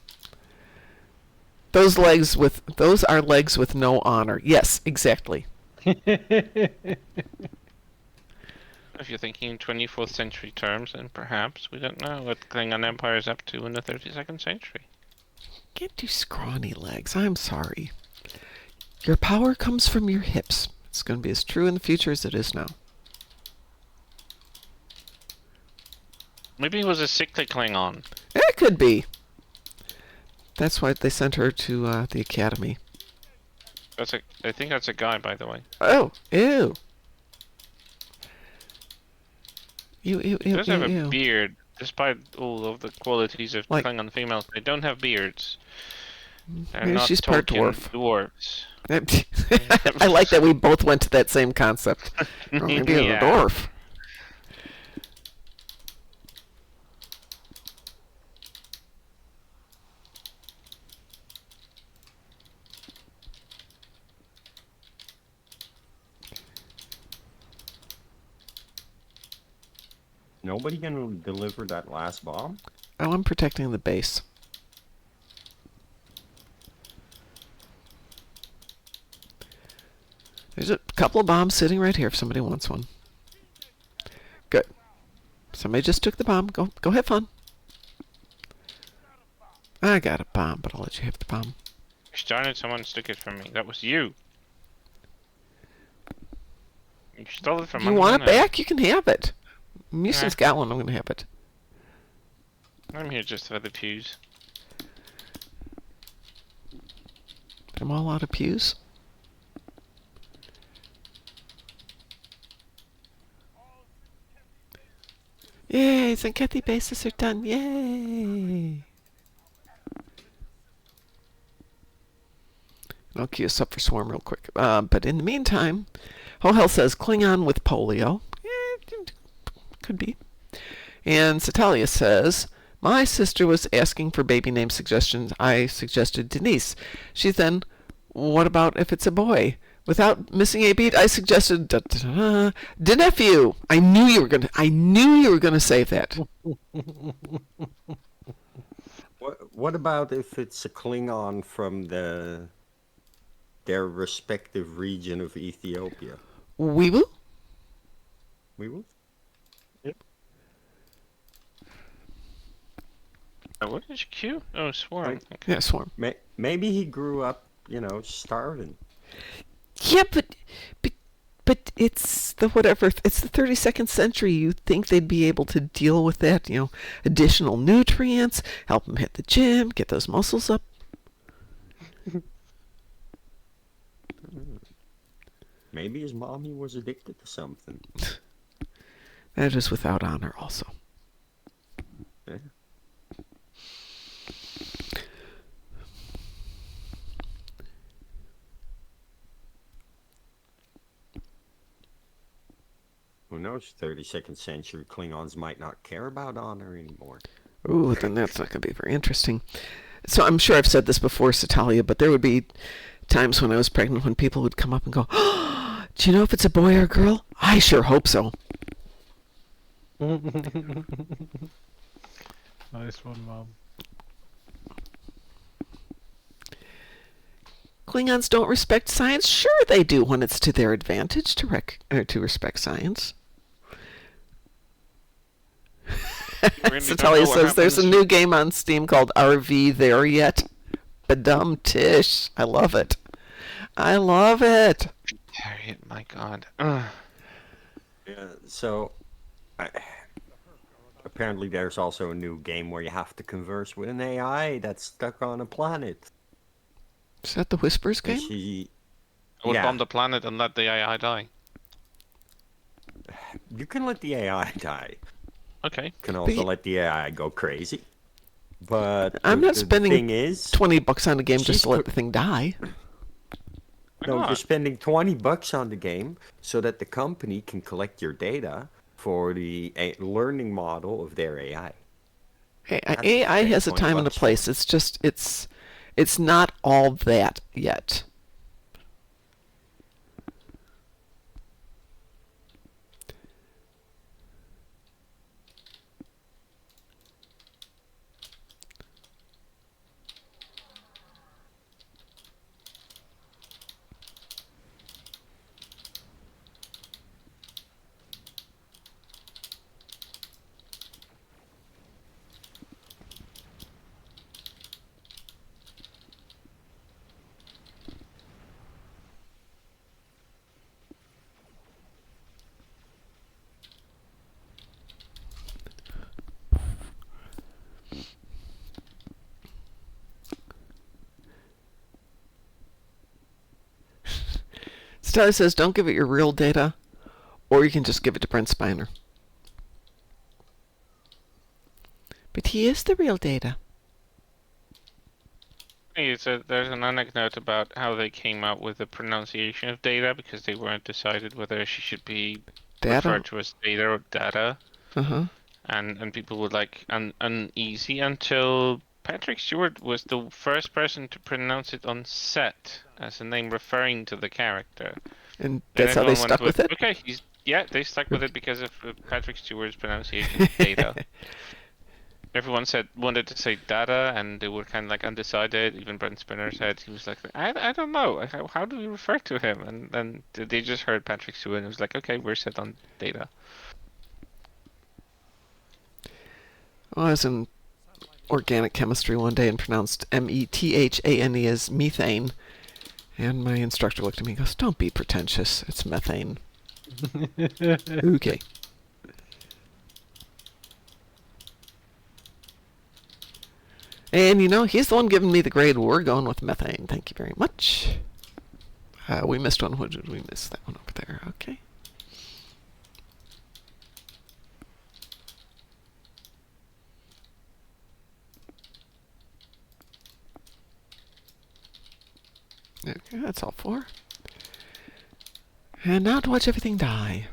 Those are legs with no honor. Yes, exactly. If you're thinking in 24th century terms, then perhaps we don't know what Klingon Empire is up to in the 32nd century. Can't do scrawny legs. I'm sorry. Your power comes from your hips. It's going to be as true in the future as it is now. Maybe he was a sickly Klingon. It could be. That's why they sent her to the academy. I think that's a guy, by the way. Oh, ew. Ew, ew, He ew, does ew, have a ew. beard, despite all of the qualities of Like- Klingon females. They don't have beards. They're Maybe not she's part Tolkien dwarf. dwarves. I like that we both went to that same concept. Or maybe a Yeah. dwarf. Nobody gonna deliver that last bomb? Oh, I'm protecting the base. There's a couple of bombs sitting right here if somebody wants one. Good. Somebody just took the bomb. Go have fun. I got a bomb, but I'll let you have the bomb. Darn it, someone took it from me. That was you. You stole it from You under want my it nose. back? You can have it. Mewson's got one. I'm going to have it. I'm here just for the pews. I'm all out of pews. Yay, Zankethi bases are done. Yay. I'll queue us up for Swarm real quick. But in the meantime, Ho-Hell says Klingon with polio. Could be. And Setalia says, my sister was asking for baby name suggestions. I suggested Denise. She then, what about if it's a boy? Without missing a beat, I suggested Denephew. I knew you were gonna say that. What about if it's a Klingon from their respective region of Ethiopia? We will. We will. What is Q? Oh, Swarm. Right. Okay. Yeah, Swarm. Maybe he grew up, starving. Yeah, but it's the whatever. It's the 32nd century. You think they'd be able to deal with that? Additional nutrients, help them hit the gym, get those muscles up. Maybe his mommy was addicted to something. That is without honor also. Yeah. Who knows? 32nd century Klingons might not care about honor anymore. Ooh, then that's not going to be very interesting. So I'm sure I've said this before, Setalia, but there would be times when I was pregnant when people would come up and go, oh, do you know if it's a boy or a girl? I sure hope so. Nice one, Mom. Klingons don't respect science? Sure they do when it's to their advantage to respect science. Setalia says there's a new game on Steam called RV There Yet? Badum Tish. I love it. I love it. Harriet, my God. Yeah, so apparently there's also a new game where you have to converse with an AI that's stuck on a planet. Is that the Whispers game? I would bomb the planet and let the AI die. You can let the AI die. Okay. You can also let the AI go crazy. But I'm not spending $20 on a game just to let the thing die. No, you're spending $20 on the game so that the company can collect your data for the learning model of their AI. Hey, AI has a time and a place. It's just it's not all that yet. Setalia says, don't give it your real data, or you can just give it to Brent Spiner. But he is the real data. Hey, so there's an anecdote about how they came out with the pronunciation of data because they weren't decided whether she should be referred to as data or data. Uh-huh. And people were like uneasy until Patrick Stewart was the first person to pronounce it on set as a name referring to the character. And that's how they stuck with it? Okay, they stuck with it because of Patrick Stewart's pronunciation of data. Everyone wanted to say data, and they were kind of like undecided. Even Brent Spinner said he was like, I don't know, how do we refer to him? And then they just heard Patrick Stewart, and it was like, okay, we're set on data. Well, I was in organic chemistry one day and pronounced methane as methane. And my instructor looked at me and goes, don't be pretentious. It's methane. Okay. And, he's the one giving me the grade. We're going with methane. Thank you very much. We missed one. What did we miss? That one over there. Okay. Okay, that's all 4. And now to watch everything die.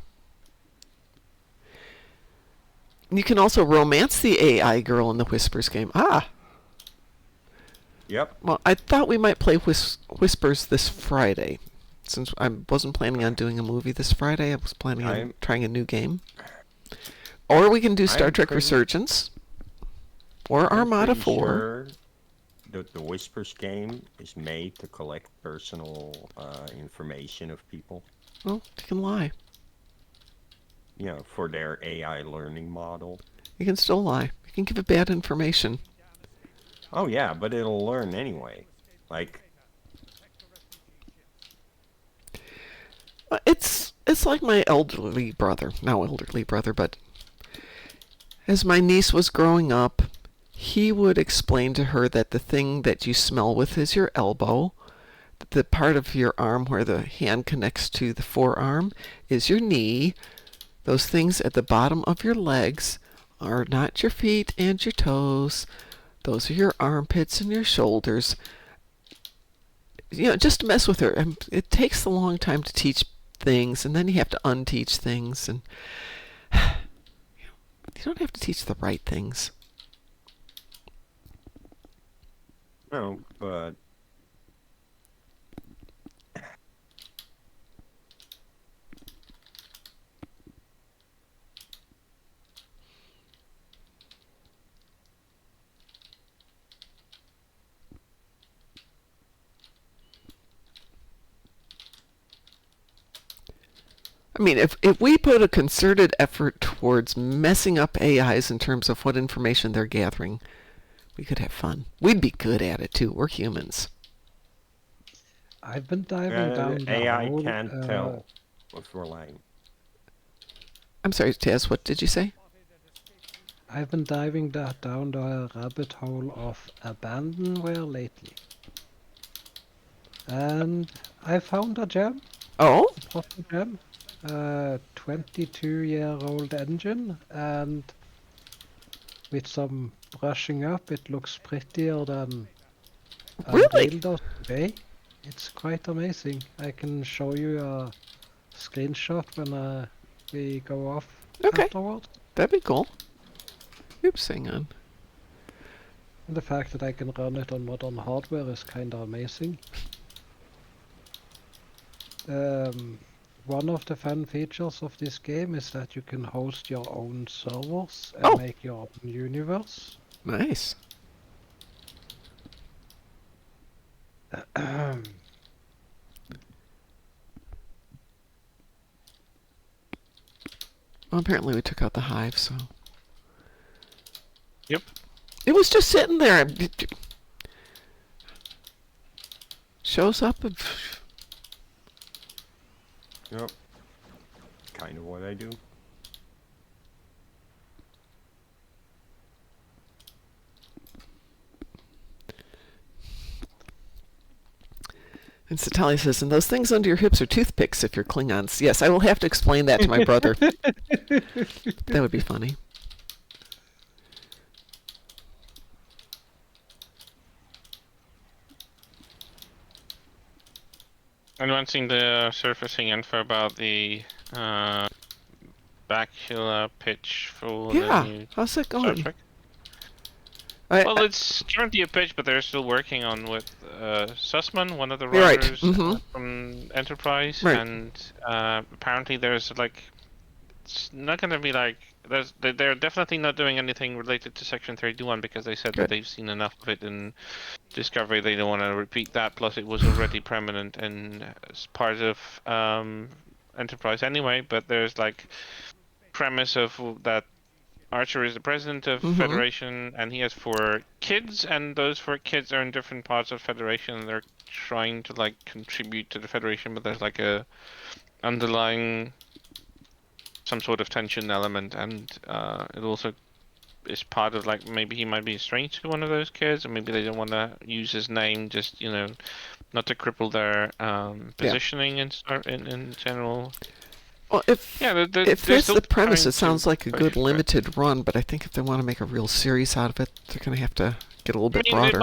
You can also romance the AI girl in the Whispers game. Ah! Yep. Well, I thought we might play Whispers this Friday. Since I wasn't planning on doing a movie this Friday, I was planning on trying a new game. Or we can do Star Trek Resurgence. Or Armada 4. Sure the Whispers game is made to collect personal information of people. Well, you can lie. For their AI learning model. You can still lie. You can give it bad information. Oh yeah, but it'll learn anyway. It's like my elderly brother. Now elderly brother, but as my niece was growing up, he would explain to her that the thing that you smell with is your elbow, the part of your arm where the hand connects to the forearm is your knee. Those things at the bottom of your legs are not your feet and your toes. Those are your armpits and your shoulders. Just to mess with her. And it takes a long time to teach things, and then you have to unteach things, and you don't have to teach the right things. No, but I mean, if we put a concerted effort towards messing up AIs in terms of what information they're gathering, we could have fun. We'd be good at it, too. We're humans. I've been diving down the AI hole. can't tell if we're lying. I'm sorry, Taz, what did you say? I've been diving down the rabbit hole of abandonware lately. And I found a gem. Oh? A proper gem. 22-year-old engine, and with some brushing up it looks prettier than Really? unveiled us today. It's quite amazing. I can show you a screenshot when we go off afterward. That'd be cool. Oops, hang on. And the fact that I can run it on modern hardware is kinda amazing. One of the fun features of this game is that you can host your own servers and make your own universe. Nice. Well, apparently we took out the hive, so... Yep. It was just sitting there. Shows up and... Yep. Kind of what I do. And Setalia says, and those things under your hips are toothpicks if you're Klingons. Yes, I will have to explain that to my brother. That would be funny. Anyone seen the surfacing info about the bacula pitch for the new how's it Star going? Trek? Well, it's currently a pitch, but they're still working on with Sussman, one of the writers from Enterprise, and apparently there's like, it's not going to be like, they're definitely not doing anything related to Section 31 because they said that they've seen enough of it in Discovery. They don't want to repeat that. Plus, it was already prominent and as part of Enterprise anyway. But there's like premise of that Archer is the president of Federation, and he has 4 kids, and those 4 kids are in different parts of Federation. And they're trying to like contribute to the Federation, but there's like a underlying some sort of tension element, and it also is part of like maybe he might be estranged to one of those kids, or maybe they don't want to use his name, just not to cripple their positioning in general. Well, if that's the premise, it sounds like a good limited run, but I think if they want to make a real series out of it, they're going to have to get a little bit broader.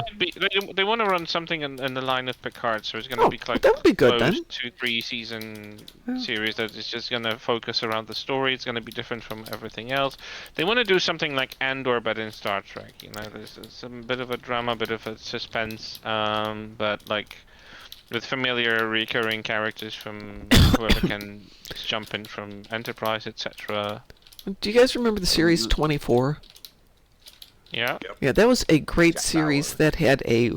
They want to run something in the line of Picard, so it's going to be like that would be good then. 2-3 season series that is just going to focus around the story. It's going to be different from everything else. They want to do something like Andor, but in Star Trek. There's some bit of a drama, bit of a suspense, but like with familiar recurring characters from whoever can just jump in from Enterprise, etc. Do you guys remember the series 24? Yeah. Yeah, that was a great series that had a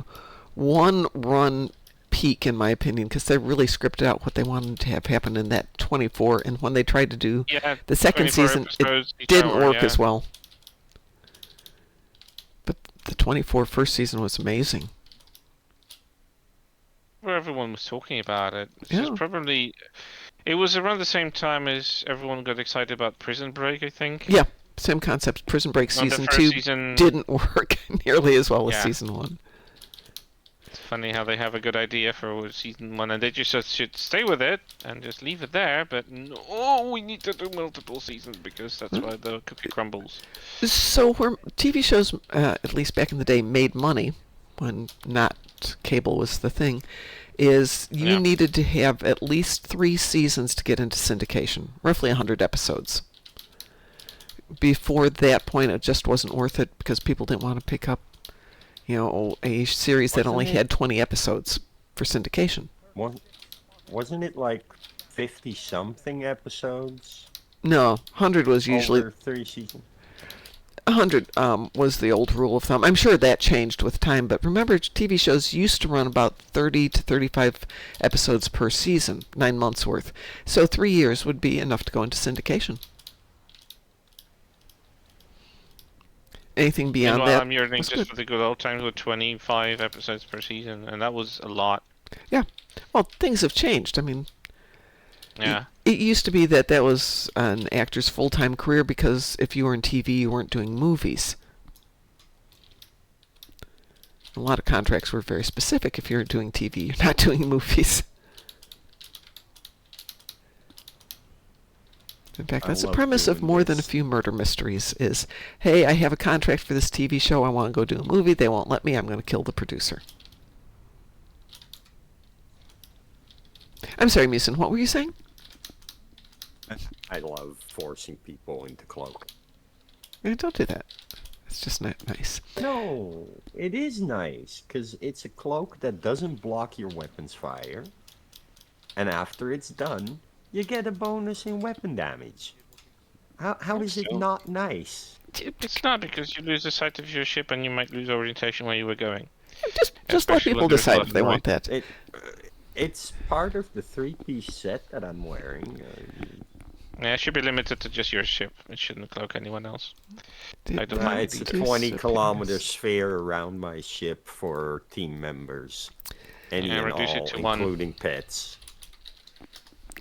one-run peak, in my opinion, because they really scripted out what they wanted to have happen in that 24, and when they tried to do the second season, it didn't work as well. But the 24 first season was amazing. Where everyone was talking about it. It's just probably... It was around the same time as everyone got excited about Prison Break, I think. Yeah, same concept. Prison Break season 2 didn't work nearly as well as season 1. funny how they have a good idea for season 1, and they just should stay with it and just leave it there. But no, we need to do multiple seasons because that's why the cookie crumbles. So where TV shows, at least back in the day, made money when not cable was the thing, is you needed to have at least 3 seasons to get into syndication, roughly 100 episodes. Before that point, it just wasn't worth it because people didn't want to pick up, a series that only had 20 episodes for syndication. Wasn't it like 50-something episodes? No, 100 was usually... Over 3 seasons? 100 was the old rule of thumb. I'm sure that changed with time, but remember, TV shows used to run about 30 to 35 episodes per season, 9 months worth. So 3 years would be enough to go into syndication. Anything beyond that? I'm yearning just for the good old times with 25 episodes per season, and that was a lot. Yeah. Well, things have changed. I mean, yeah. It used to be that was an actor's full-time career because if you were in TV, you weren't doing movies. A lot of contracts were very specific. If you're doing TV, you're not doing movies. In fact, that's the premise of More Than a Few Murder Mysteries is, hey, I have a contract for this TV show. I want to go do a movie. They won't let me. I'm going to kill the producer. I'm sorry, Mewsin, what were you saying? I love forcing people into cloak. Don't do that. It's just not nice. No, it is nice, because it's a cloak that doesn't block your weapon's fire. And after it's done, you get a bonus in weapon damage. How is it not nice? It's not, because you lose the sight of your ship and you might lose orientation where you were going. Just let people decide if they want that. It's part of the 3-piece set that I'm wearing. Yeah, it should be limited to just your ship. It shouldn't cloak anyone else. It's a 20-kilometer sphere around my ship for team members. Any and reduce all, it to including 1. pets.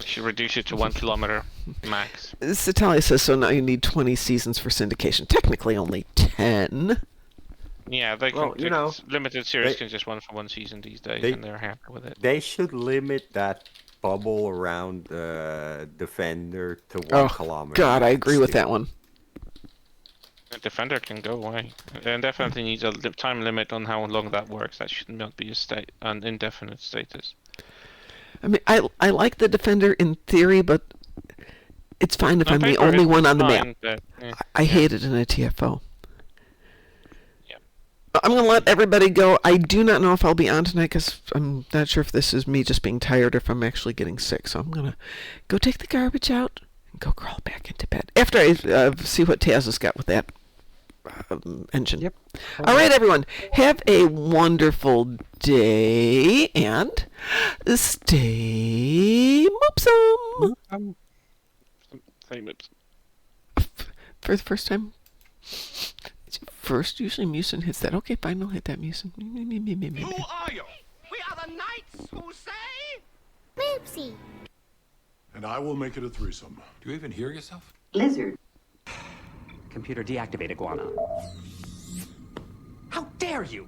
You should reduce it to 1 kilometer max. Setalia says, so now you need 20 seasons for syndication. Technically only 10. Yeah, they can. Limited series can just run for 1 season these days, and they're happy with it. They should limit that bubble around the Defender to 1 kilometer. God, I agree with that one. The Defender can go away. And definitely needs a time limit on how long that works. That should not be an indefinite status. I mean, I like the Defender in theory, but it's fine if I'm the only one on the map. But, I hate it in a TFO. I'm going to let everybody go. I do not know if I'll be on tonight because I'm not sure if this is me just being tired or if I'm actually getting sick. So I'm going to go take the garbage out and go crawl back into bed after I see what Taz has got with that engine. Yep. All right, everyone. Have a wonderful day and stay moopsome. For the first time. First, usually Mewsin hits that. Okay, fine, I'll hit that, Mewsin. Who are you? We are the knights who say... Moopsy. And I will make it a threesome. Do you even hear yourself? Lizard. Computer deactivate iguana. How dare you?